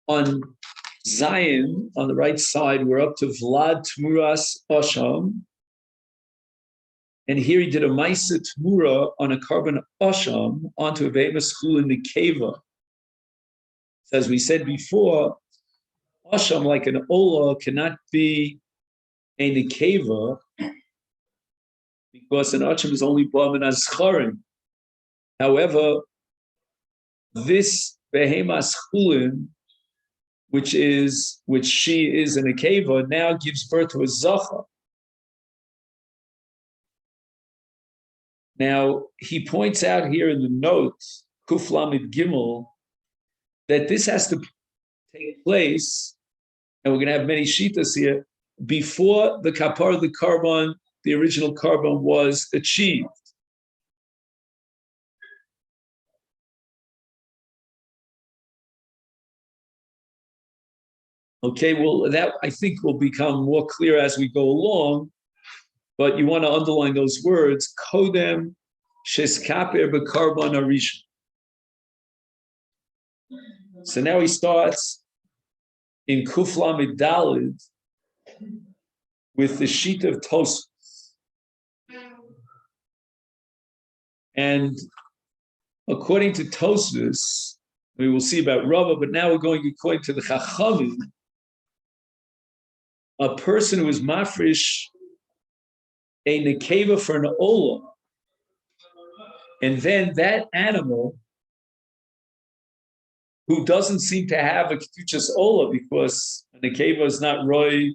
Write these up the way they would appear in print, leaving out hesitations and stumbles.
on Zion, on the right side, we're up to Vlad Tmuras Osham. And here he did a Maisa Tmura on a carbon Osham onto a Behemoth Schul in the Keva. So as we said before, Osham, like an Ola, cannot be a Nekeva because an Osham is only B'amin Azcharim. However, this Behemoth Schulin, which she is in a Nekeva, now gives birth to a Zachar. Now, he points out here in the notes, Kuf Lamed Gimel, that this has to take place, and we're going to have many shitas here, before the kapar, the carbon, the original carbon was achieved. Okay, well, that I think will become more clear as we go along, but you want to underline those words, Kodem Sheskaper B'Karbon Arishon. So now he starts in Kuf Lamed Daled with the sheet of Tosfos. And according to Tosfos, we will see about Rava, but now we're going according to the Chachamim, a person who is mafresh a nekeva for an ola, and then that animal who doesn't seem to have a ketuchas ola because a nekeva is not roy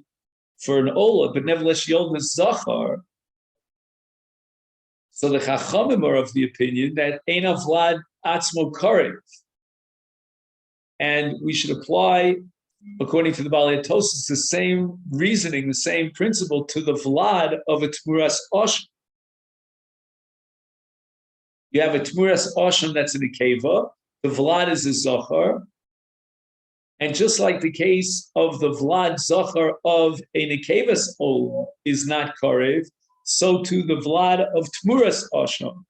for an ola, but nevertheless yod is zachar. So the chachamim are of the opinion that ein avlad atzmo karev, and we should apply, according to the Balei Tosfos, the same reasoning, the same principle to the vlad of a tmuras osham. You have a tmuras osham that's in a keva, the vlad is a zachar, and just like the case of the vlad zachar of a nekevas ola is not karev, so too the vlad of tmuras osham.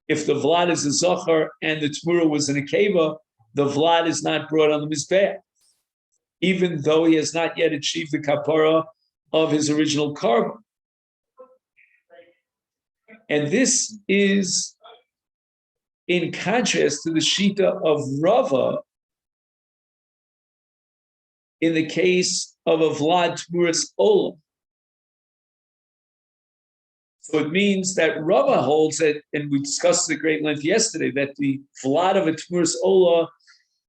If the vlad is a zachar and the tmura was in a keva, the vlad is not brought on the mizbeach, even though he has not yet achieved the kapara of his original carbon. And this is in contrast to the shita of Rava in the case of a Vlad Tmuras Olam. So it means that Rava holds that, and we discussed at great length yesterday, that the Vlad of a Tmuras Ola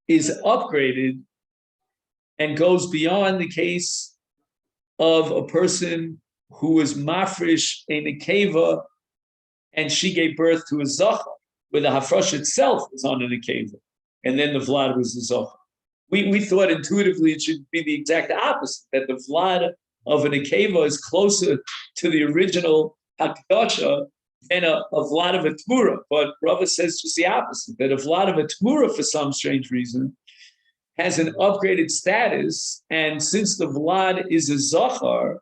is upgraded and goes beyond the case of a person who was mafresh a nekeva and she gave birth to a zachar, where the hafresh itself is on a nekeva, and then the vlad was the zachar. We thought intuitively it should be the exact opposite, that the vlad of a nekeva is closer to the original hakdasha than a vlad of a tmura. But Rava says just the opposite, that a vlad of a tmura, for some strange reason, has an upgraded status, and since the vlad is a zachar,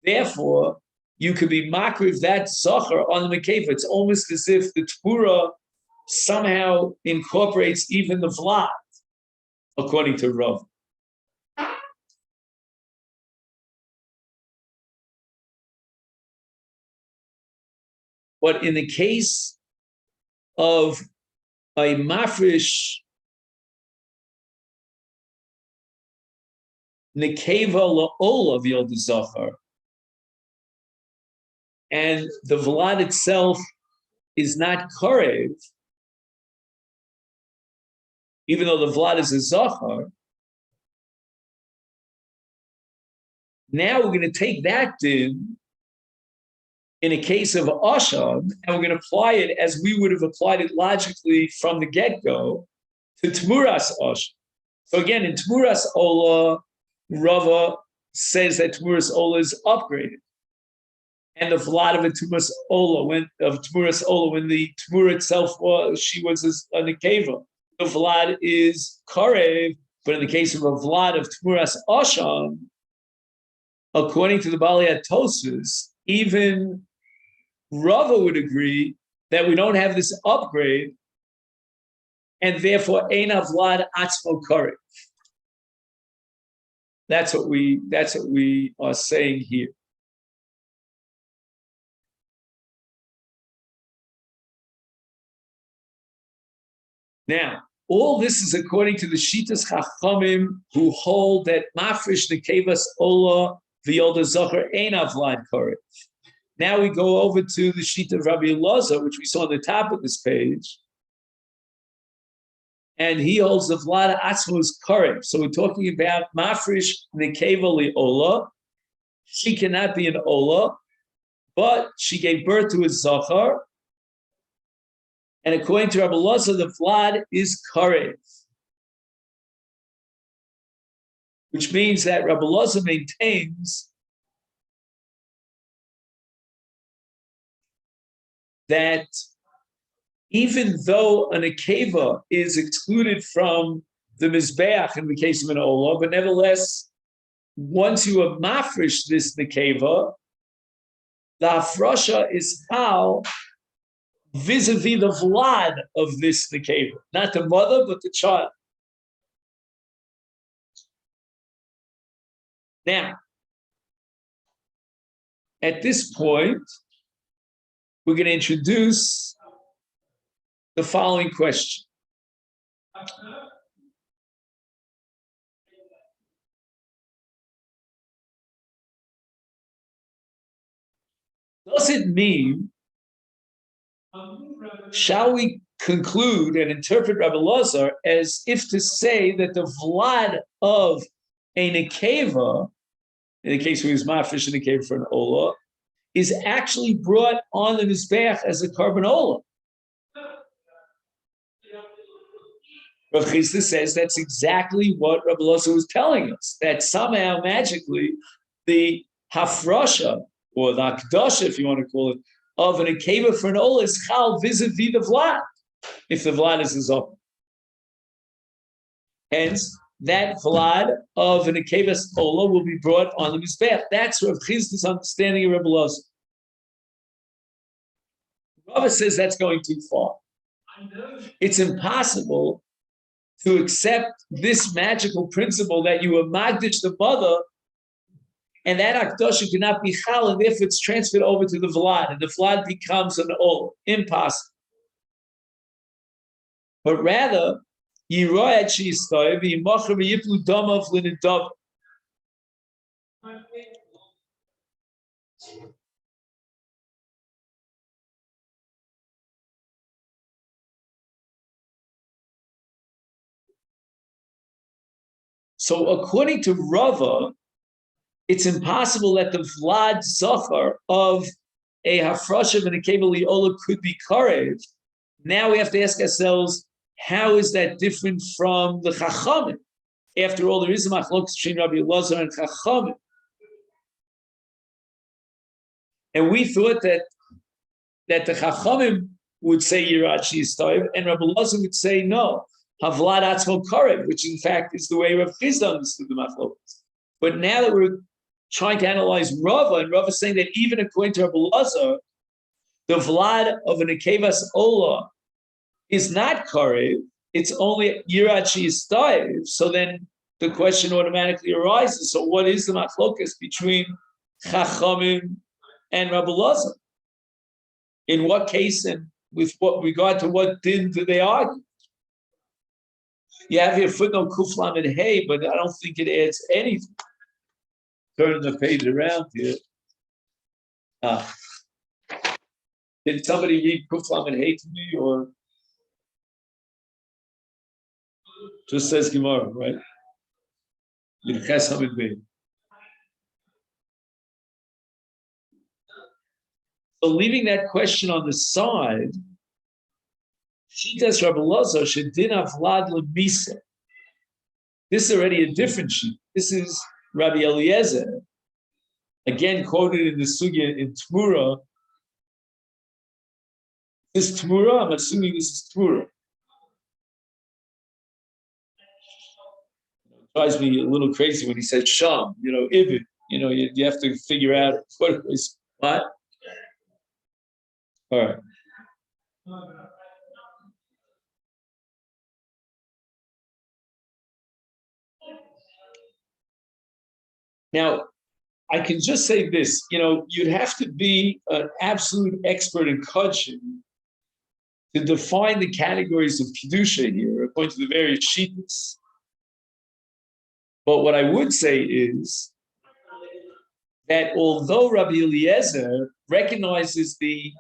therefore you could be makriv that zachar on the nekeva. It's almost as if the tmura somehow incorporates even the vlad, according to Rav. But in the case of a mafresh nekeva la'ol of yod zachar, and the vlad itself is not karev, even though the vlad is a zachar, now we're going to take that din in a case of asham, and we're going to apply it as we would have applied it logically from the get-go to tmuras asham. So again, in tmuras ola, Rava says that tmuras ola is upgraded, and the vlad of a tmuras ola, when the tmura itself was a nekeva, the vlad is karev. But in the case of a vlad of tmuras asham, according to the Balei Tosfos, even Rava would agree that we don't have this upgrade, and therefore ein vlad atzmo karev. That's what we are saying here. Now, all this is according to the Shitas Chachamim, who hold that Mafresh Nekevas Ola V'Yolda Zocher Ein Avlad Korech. Now we go over to the Shita of Rabbi Elazar, which we saw on the top of this page, and he holds the Vlada Atzmo is Korech. So we're talking about Mafresh Nekeva Ola. She cannot be an Ola, but she gave birth to a Zocher. And according to Rabbi Elazar, the Vlad is Karev, which means that Rabbi Elazar maintains that even though an Akeva is excluded from the Mizbeach in the case of an Olah, but nevertheless, once you have mafresh this Nekeva, the Hafrasha is how vis-a-vis the Vlad of this Nekeva, not the mother, but the child. Now, at this point, we're going to introduce the following question. Does it mean, shall we conclude and interpret Rabbi Elazar as if to say that the Vlad of a Nekeva, in the case where he's mafresh in Nekeva for an Olah, is actually brought on the Mizbeach as a carbon Olah? Rav Chisda says that's exactly what Rabbi Elazar was telling us, that somehow magically the hafrasha, or the akdasha, if you want to call it, of an akeva for an olah is chal vis-a-vis the vlad, if the vlad is a zocher. Hence, that vlad of an akeva's olah will be brought on the mizbeach. That's Rav Chisda's understanding of Rabbi Elazar. Rava says that's going too far. It's impossible to accept this magical principle that you magdish the mother, and that akdosha cannot be chal, and therefore it's transferred over to the vlad, and the vlad becomes an ol. Impossible. But rather, yiroyat sheyistoy v'yimacher v'yiplu domav l'nidov. So according to Rava, it's impossible that the Vlad Zohar of a Hafrasha and a Kebali Ola could be Karev. Now we have to ask ourselves, how is that different from the Chachamim? After all, there is a machlokes between Rabbi Elazar and Chachamim. And we thought that the Chachamim would say Yirat Sheistoiv, and Rabbi Elazar would say no, Havlad Atzmo Karev, which in fact is the way Rav Chisda understood the machlokes. But now that we're trying to analyze Rava, and Rava is saying that even according to Rabbi Elazar, the Vlad of an Akevas Ola is not Karev, it's only Yirat Sheistoiv. So then the question automatically arises, so what is the machlokas between Chachamim and Rabbi Elazar? In what case and with what regard to what din do they argue? You have here footnote Kuflam and Hay, but I don't think it adds anything. Turning the page around here. Did somebody read Kuflam and Hay to me, or just says Gemara, right? So leaving that question on the side, Shitas Rabbi Elazar shedina Vlad leMisa. This is already a different sheet. This is Rabbi Eliezer, again quoted in the Sugya in Tmura. This Tmura, I'm assuming this is Tmura. It drives me a little crazy when he said Sham, Ibid. You have to figure out what it was. What? All right. Now, I can just say this, you'd have to be an absolute expert in Kodshim to define the categories of Kedusha here, according to the various sheets. But what I would say is that although Rabbi Eliezer recognizes the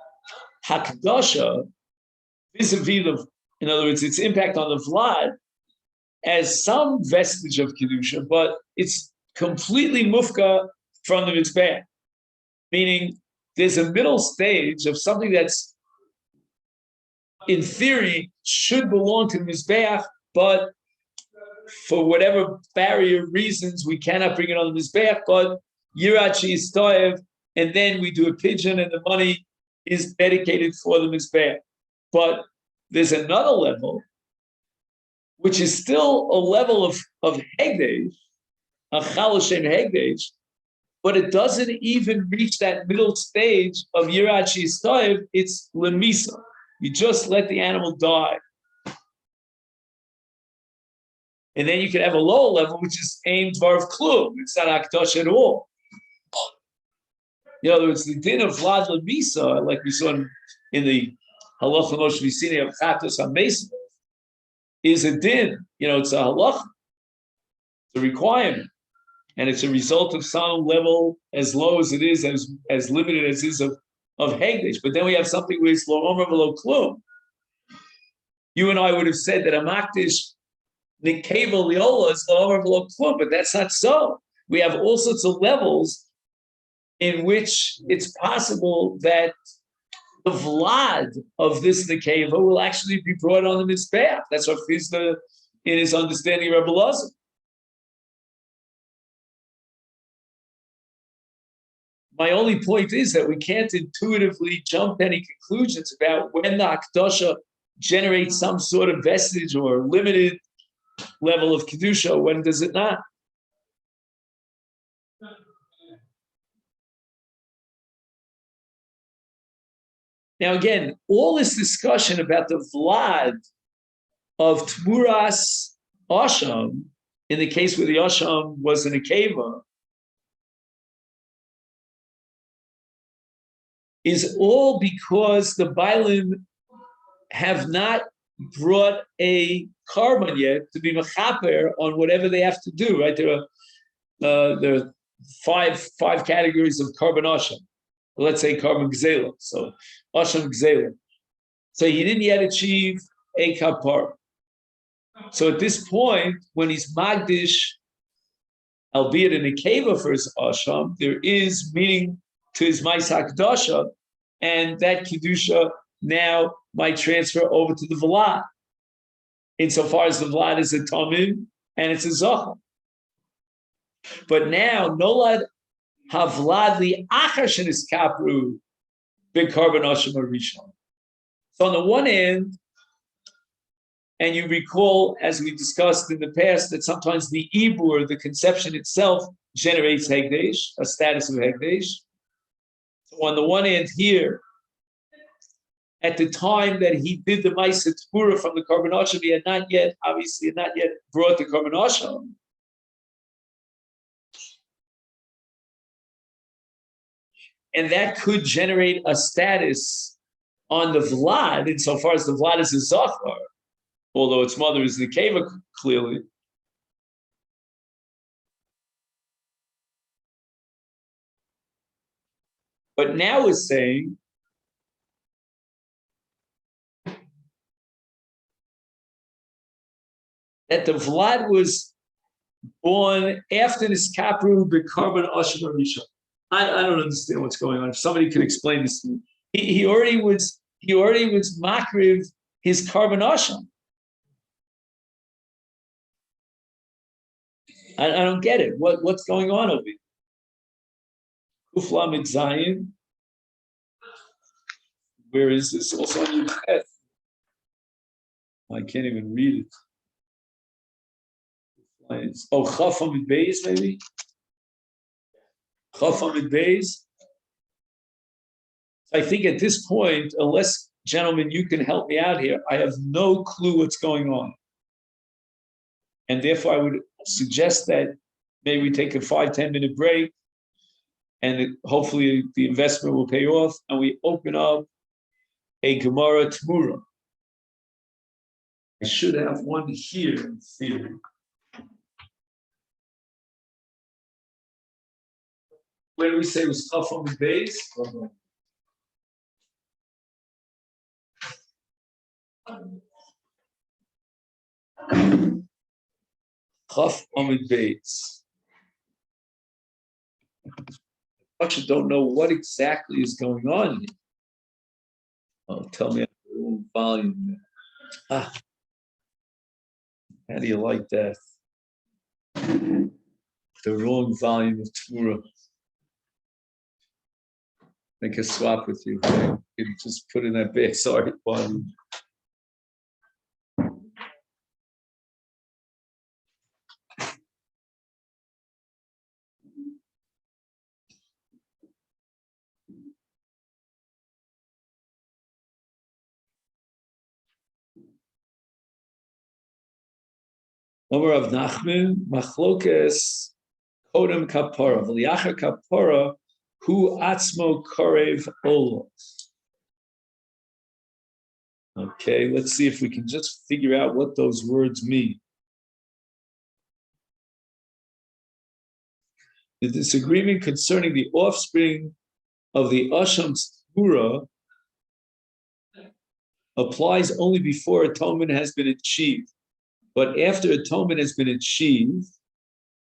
Hakdasha vis-a-vis in other words, its impact on the Vlad as some vestige of Kedusha, but it's completely mufka from the Mizbeach. Meaning there's a middle stage of something that's, in theory, should belong to the Mizbeach, but for whatever barrier reasons, we cannot bring it on the Mizbeach, but Yirachi is Toev, and then we do a pigeon and the money is dedicated for the Mizbeach. But there's another level, which is still a level of Hegdesh, a Chal Hashem Hegdesh, but it doesn't even reach that middle stage of Yirachi Stoiv, it's Lemisa. You just let the animal die. And then you can have a lower level, which is aimed Dvar Klum. It's not Akdosh at all. In other words, the din of Vlad Lemisa, like we saw in the Halacha Moshe Visine of Chatos HaMesa, is a din. It's a halacha. It's a requirement. And it's a result of some level as low as it is, as limited as it is of Hegdesh. But then we have something where it's lo omer v'lo klum. You and I would have said that a makdish nikeva liola is lo omer v'lo klum, but that's not so. We have all sorts of levels in which it's possible that the vlad of this nikeva will actually be brought on the mizbeach. That's what Chizda in his understanding of Rebbe Lazar. My only point is that we can't intuitively jump any conclusions about when the Akdasha generates some sort of vestige or limited level of Kedusha, when does it not? Now again, all this discussion about the Vlad of Tmuras Asham, in the case where the Asham was in a keva, is all because the Bailim have not brought a carbon yet to be mechaper on whatever they have to do, right? There are five categories of carbon asham. Let's say carbon gzela. So asham gzela. So he didn't yet achieve a kapar. So at this point, when he's magdish, albeit in a keva for his asham, there is meaning to his mais hakdasha, and that kedusha now might transfer over to the vlad, insofar as the vlad is a tamim and it's a zachar. But now nolad havlad li achar shenis kapru b'karban asham arishon. So on the one hand, and you recall, as we discussed in the past, that sometimes the ibur, the conception itself, generates hegdesh, a status of hegdesh. So on the one hand here, at the time that he did the Ma'aseh Tmura from the Karban Asham, he had not yet brought the Karban Asham. And that could generate a status on the Vlad, insofar as the Vlad is a Zachar, although its mother is the Keva, clearly. But now we're saying that the Vlad was born after this Kapru B'Karban Asham Arishon. I don't understand what's going on. If somebody could explain this to me. He already was makriv his Karban Asham. I don't get it. What's going on over here? Kufla Mitzayin. Where is this? Also on your head. I can't even read it. Oh, Chafam mit Beis, maybe? Chafam mit Beis. I think at this point, unless, gentlemen, you can help me out here, I have no clue what's going on. And therefore, I would suggest that maybe we take a 5-10 minute break, and hopefully the investment will pay off, and we open up a Gemara Tmura. I should have one here in theory. Where do we say it was tough on the base? Chaf Amid Bates. I actually don't know what exactly is going on here. Oh, tell me the volume. How do you like that? The wrong volume of Torah. Make a swap with you. You can just put in that base art volume. Omer of Nachman, Machlokes, Kodem Kapara, V'liacher Kapara, Hu Atzmo Korev Olo. Okay, let's see if we can just figure out what those words mean. The disagreement concerning the offspring of the Asham's Tura applies only before atonement has been achieved. But after atonement has been achieved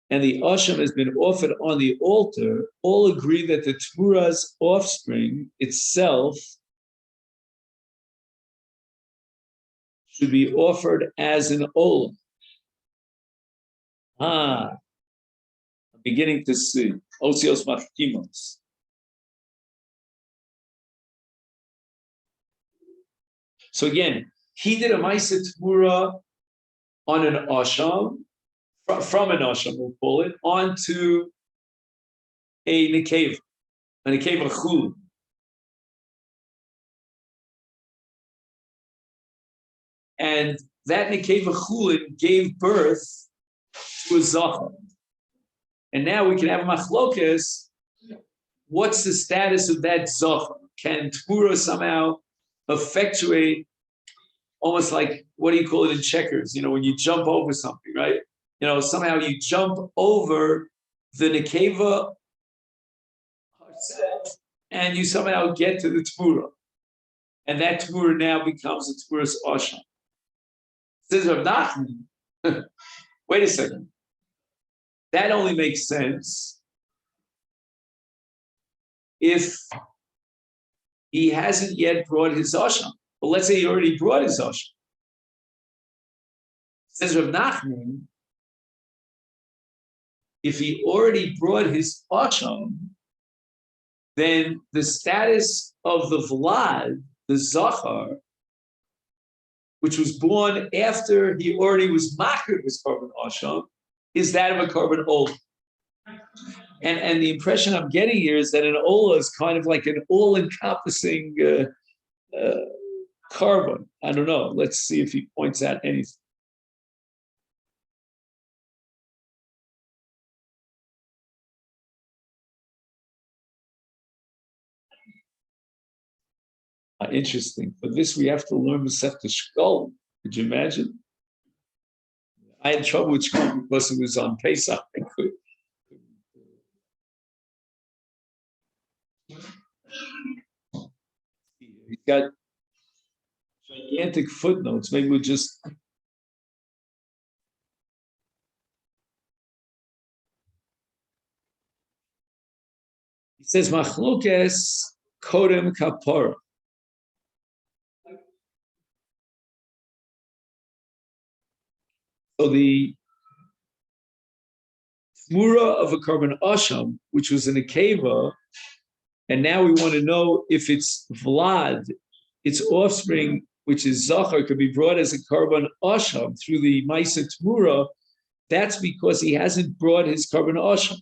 and the Asham has been offered on the altar, all agree that the Tmura's offspring itself should be offered as an olam. I'm beginning to see. Osios machkimos. So again, he did a Maisa Tmura on an Asham, from an Asham, we'll call it, onto a Nekeva Chul. And that Nekeva Chulin gave birth to a Zachar. And now we can have a Machlokes. What's the status of that Zachar? Can Tmura somehow effectuate, almost like, what do you call it in checkers? You know, when you jump over something, right? You know, somehow you jump over the Nekeva and you somehow get to the Tmura. And that Tmura now becomes a Tmura's Asham. Says Rav Nachman, wait a second. That only makes sense if he hasn't yet brought his Asham. Well, let's say he already brought his Asham. Says Rav Nachman, if he already brought his Asham, then the status of the Vlad, the Zachar, which was born after he already was makir his korban Asham, is that of a korban olah. And the impression I'm getting here is that an olah is kind of like an all-encompassing korban. I don't know. Let's see if he points out anything. Interesting. For this, we have to learn Masechta Shkol. Could you imagine? I had trouble with Shkol because it was on Pesach. He's got gigantic footnotes. Maybe we'll just. He says, Machlokes Kodem Kapara. So the Tmura of a korban Asham, which was in a keva, and now we want to know if it's Vlad, its offspring, which is Zachar, could be brought as a korban Asham through the Maisa Tmura. That's because he hasn't brought his korban Asham.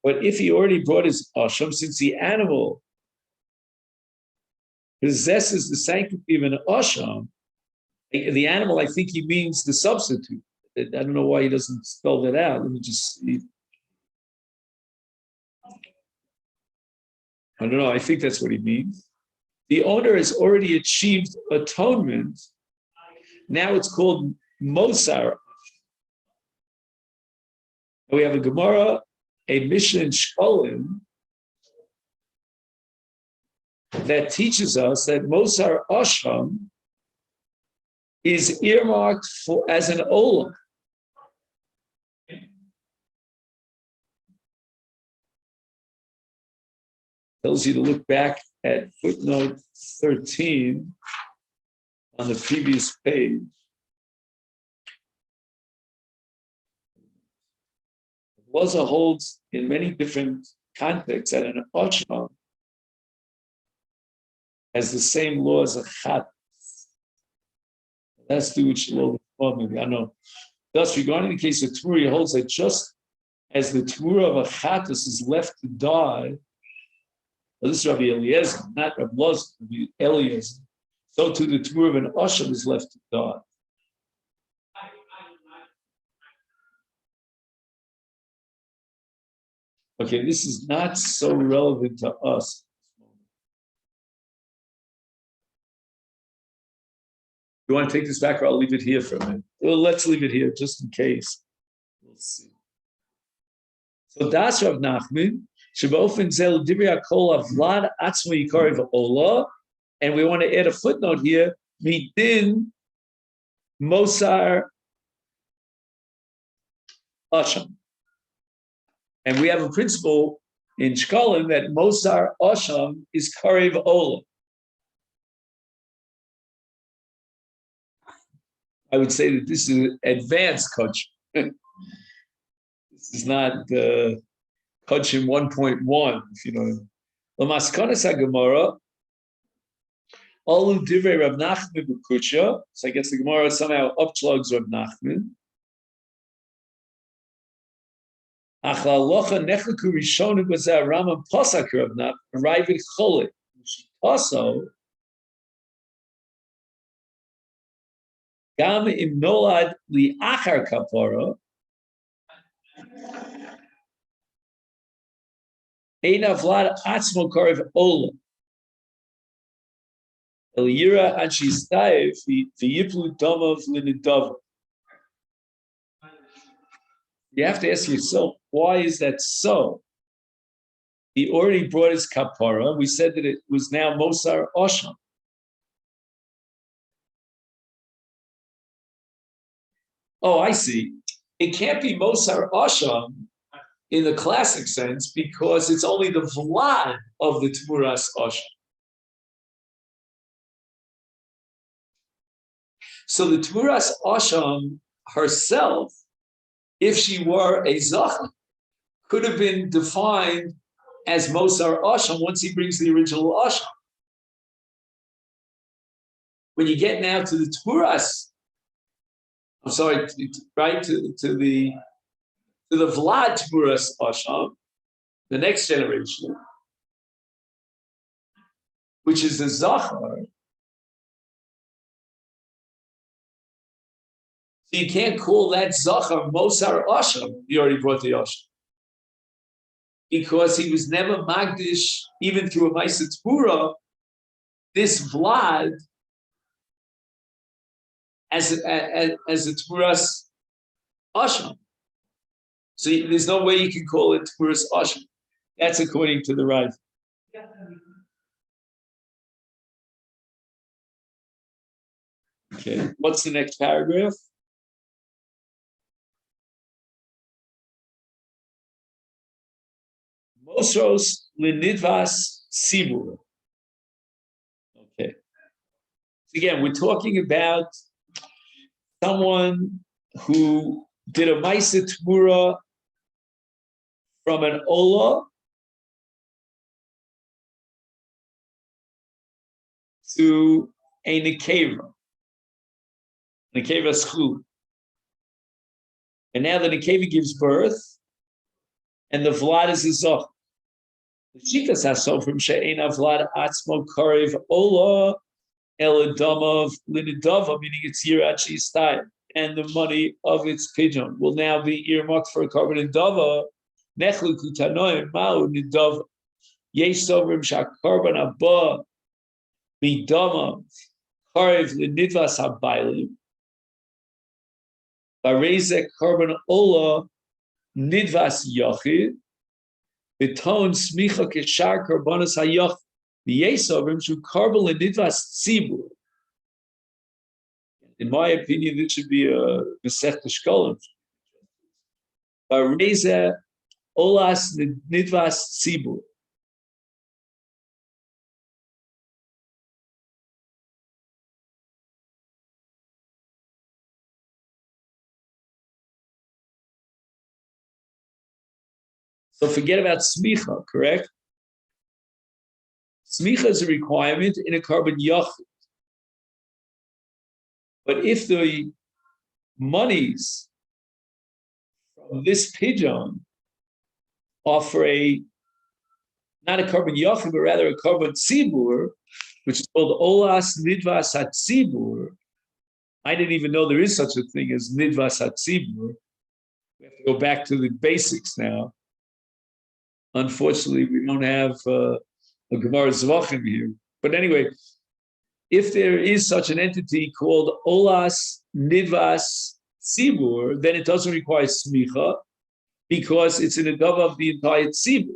But if he already brought his asham, since the animal possesses the sanctity of an asham, the animal, I think he means the substitute. I don't know why he doesn't spell that out. Let me just see. I don't know. I think that's what he means. The owner has already achieved atonement. Now it's called Mosar. We have a Gemara, a Mishnah in Shkolim, that teaches us that Mosar Asham is earmarked for as an olah. Tells you to look back at footnote 13 on the previous page. Laza holds in many different contexts that an asham has the same law as a chat. That's to which law maybe I don't know. Thus, regarding the case of Tmura, he holds that just as the Tmura of a chatas is left to die, well, this is Rabbi Eliezer, not Rabbi Loz, Rabbi Eliezer. So too the Tmura of an asham is left to die. Okay, this is not so relevant to us. You want to take this back, or I'll leave it here for a minute? Well, let's leave it here just in case. We'll see. So Das Rav Nachman, Shebaofen Zel Dibri Hakol Avlad Atzmo Yikarev Olah, and we want to add a footnote here. Midin Mosar Asham, and we have a principle in Shkolim that Mosar Asham is Karev Olah. I would say that this is advanced Kodshim. This is not Kodshim 1.1, if you know. Lamaskanas HaGemara, Olu Divrei Rav Nachman B'Kutsha. So I guess the Gemara somehow upchugs Rav Nachman. Achla Locha Nechleku Rishonim B'Zeh Ramam Pasak Rav Nachman Raivid Cholet. Also, Gam Im Nolad Li Achar Kapara. Ein Avlad Atzmo Karev Olah. Elira Anshistayev V'Yiplu Domov L'Nidava. You have to ask yourself, why is that so? He already brought his kapara. We said that it was now Mosar Asham. Oh, I see. It can't be Mosar Asham in the classic sense because it's only the Vlad of the Tmuras Asham. So the Tmuras Asham herself, if she were a Zachar, could have been defined as Mosar Asham once he brings the original Asham. When you get now to the Tmuras, I'm sorry, right, to the Vlad Tmuras Asham, the next generation, which is the Zachar. So you can't call that Zachar Mosar Asham. He already brought the Asham. Because he was never Magdish, even through a Maisa Tmura, this Vlad as a Tmuras Asham. So there's no way you can call it Tmuras Asham. That's according to the Rav. Okay, what's the next paragraph? Mosros Linidvas Sibur. Okay. So again, we're talking about someone who did a Maisa Tmura from an Olah to a Nekeva. Nekeva Schul. And now the Nekeva gives birth, and the vlad is a zoch. The shitas hasofrim she'ena vlad atzmo karev ola eladamav linidava, meaning it's yirachi style, and the money of its pigeon will now be earmarked for a carbon in dava. Nechlu kutanoim ma'u nidava. Yesh sovrim shakarbon abba midama karev linidvas habaylim. Barezek carbon ola nidvas yachid. Beton smicha keshar karbonas hayach. The yesovim should carbon linidvas tzibur. In my opinion, this should be a Masechta Shkolim. Barezek olas nidvas tzibur. So forget about smicha, correct? Smicha is a requirement in a carbon yachid. But if the monies from this pigeon are for not a carbon yachid, but rather a carbon tzibur, which is called olas nidvas hatzibur. I didn't even know there is such a thing as nidvas hatzibur. We have to go back to the basics now. Unfortunately, we don't have a Gemara Zvachim here. But anyway, if there is such an entity called Olas Nidvas Tzibur, then it doesn't require smicha because it's in the dava of the entire tzibur.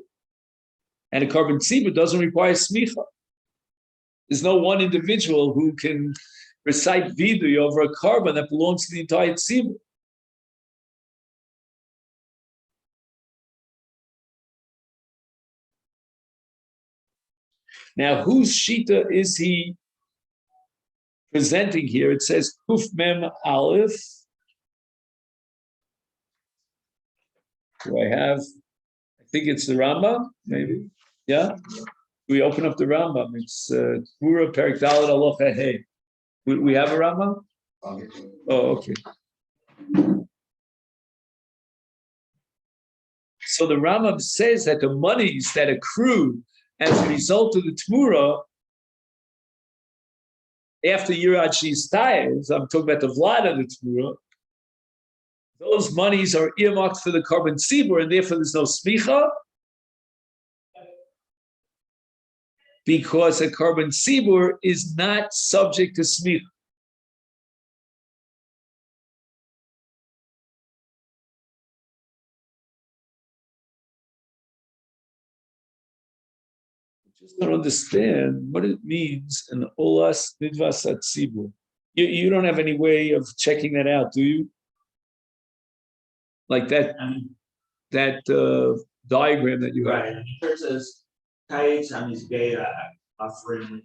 And a carbon tzibur doesn't require smicha. There's no one individual who can recite vidui over a carbon that belongs to the entire tzibur. Now, whose shita is he presenting here? It says Kuf Mem Aleph. Do I have? I think it's the Rambam, maybe. Yeah. We open up the Rambam. It's Tvura Perik Dalet Aloha Hey. We have a Rambam. Oh, okay. So the Rambam says that the monies that accrue as a result of the Tmura, after Yirad Shistayes, I'm talking about the Vlad of the Tmura, those monies are earmarked for the carbon tzibur, and therefore there's no smicha, because a carbon tzibur is not subject to smicha. Just don't understand what it means an olas nidvas atzibur. You don't have any way of checking that out, do you? Like that diagram that you have. Right. It says kites on his beta offering.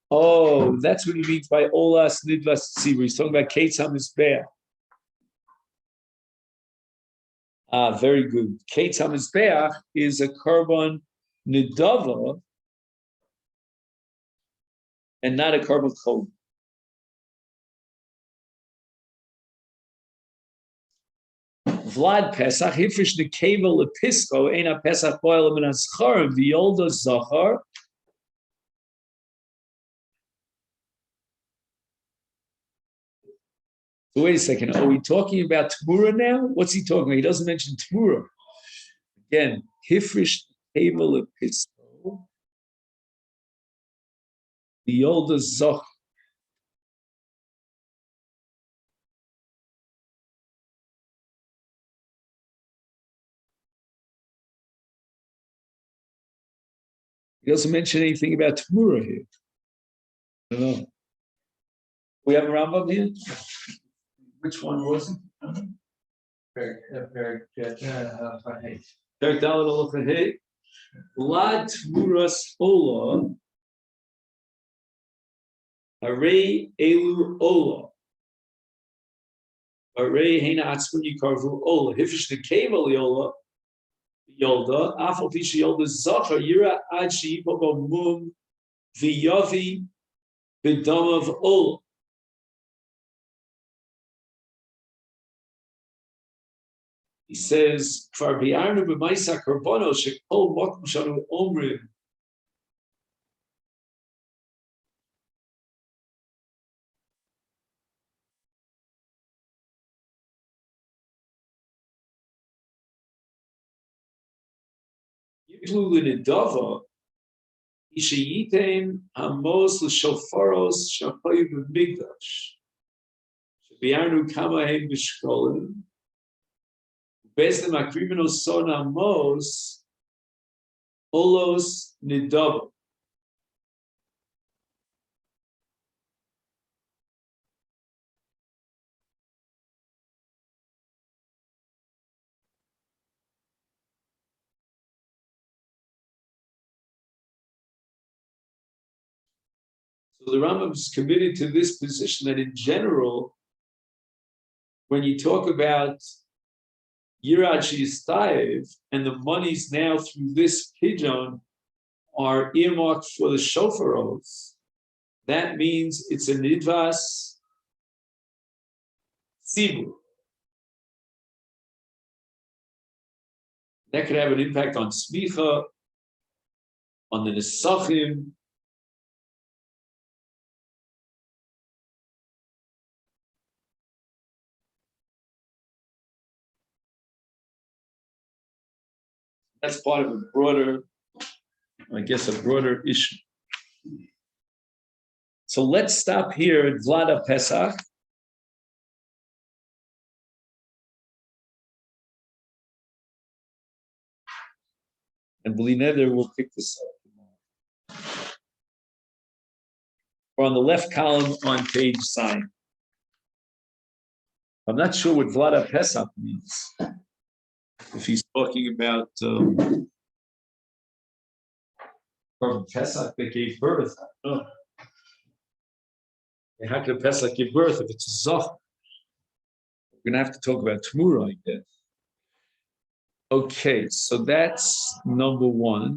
Oh, that's what he means by olas nidvas atzibur. He's talking about kates on his bear. Very good. Kates on his bear is a carbon nidava and not a carbon chol. Vlad Pesach hifish nekeva lepisco ena Pesach boil min ascharim v'yolda zachar. So wait a second. Are we talking about Tmura now? What's he talking about? He doesn't mention Tmura. Again, hifish nekeva lepisco v'yolda zachar. He doesn't mention anything about Tmura here. I don't know. We have a Rambam here? Which one was it? La Tmuras Ola, Array Elu Ola, Array Hena Atzmuni Karvu Ola, Hifish the Kaval Yola. Yolda, Afal Pisha Yolda Zachar, Yira Adshi, Pogo Mum, Viyavi, Bidamav Ol. He says, "Kvar bi'arnu b'maisa korbanos shekol mokum shanu omrim." Yitlu l'nidava, ishayitem hamos l'shofaros shapayu b'migdash. Shebi'arnu kama hem b'shkolim. Based on criminal sona mos olos nidava. So the Rambam is committed to this position that in general, when you talk about Yirad Shistayev and the monies now through this pidyon are earmarked for the shofaros, that means it's a nidvas tzibur. That could have an impact on smicha, on the nesachim. That's part of a broader, I guess, a broader issue. So let's stop here at Vlada Pesach. And Blineder will pick this up tomorrow. We're on the left column on page sign. I'm not sure what Vlada Pesach means. If he's talking about from Pesach that gave birth. Oh. How can Pesach give birth if it's a zoch? We're going to have to talk about Tmura, I guess. Okay, so that's number one.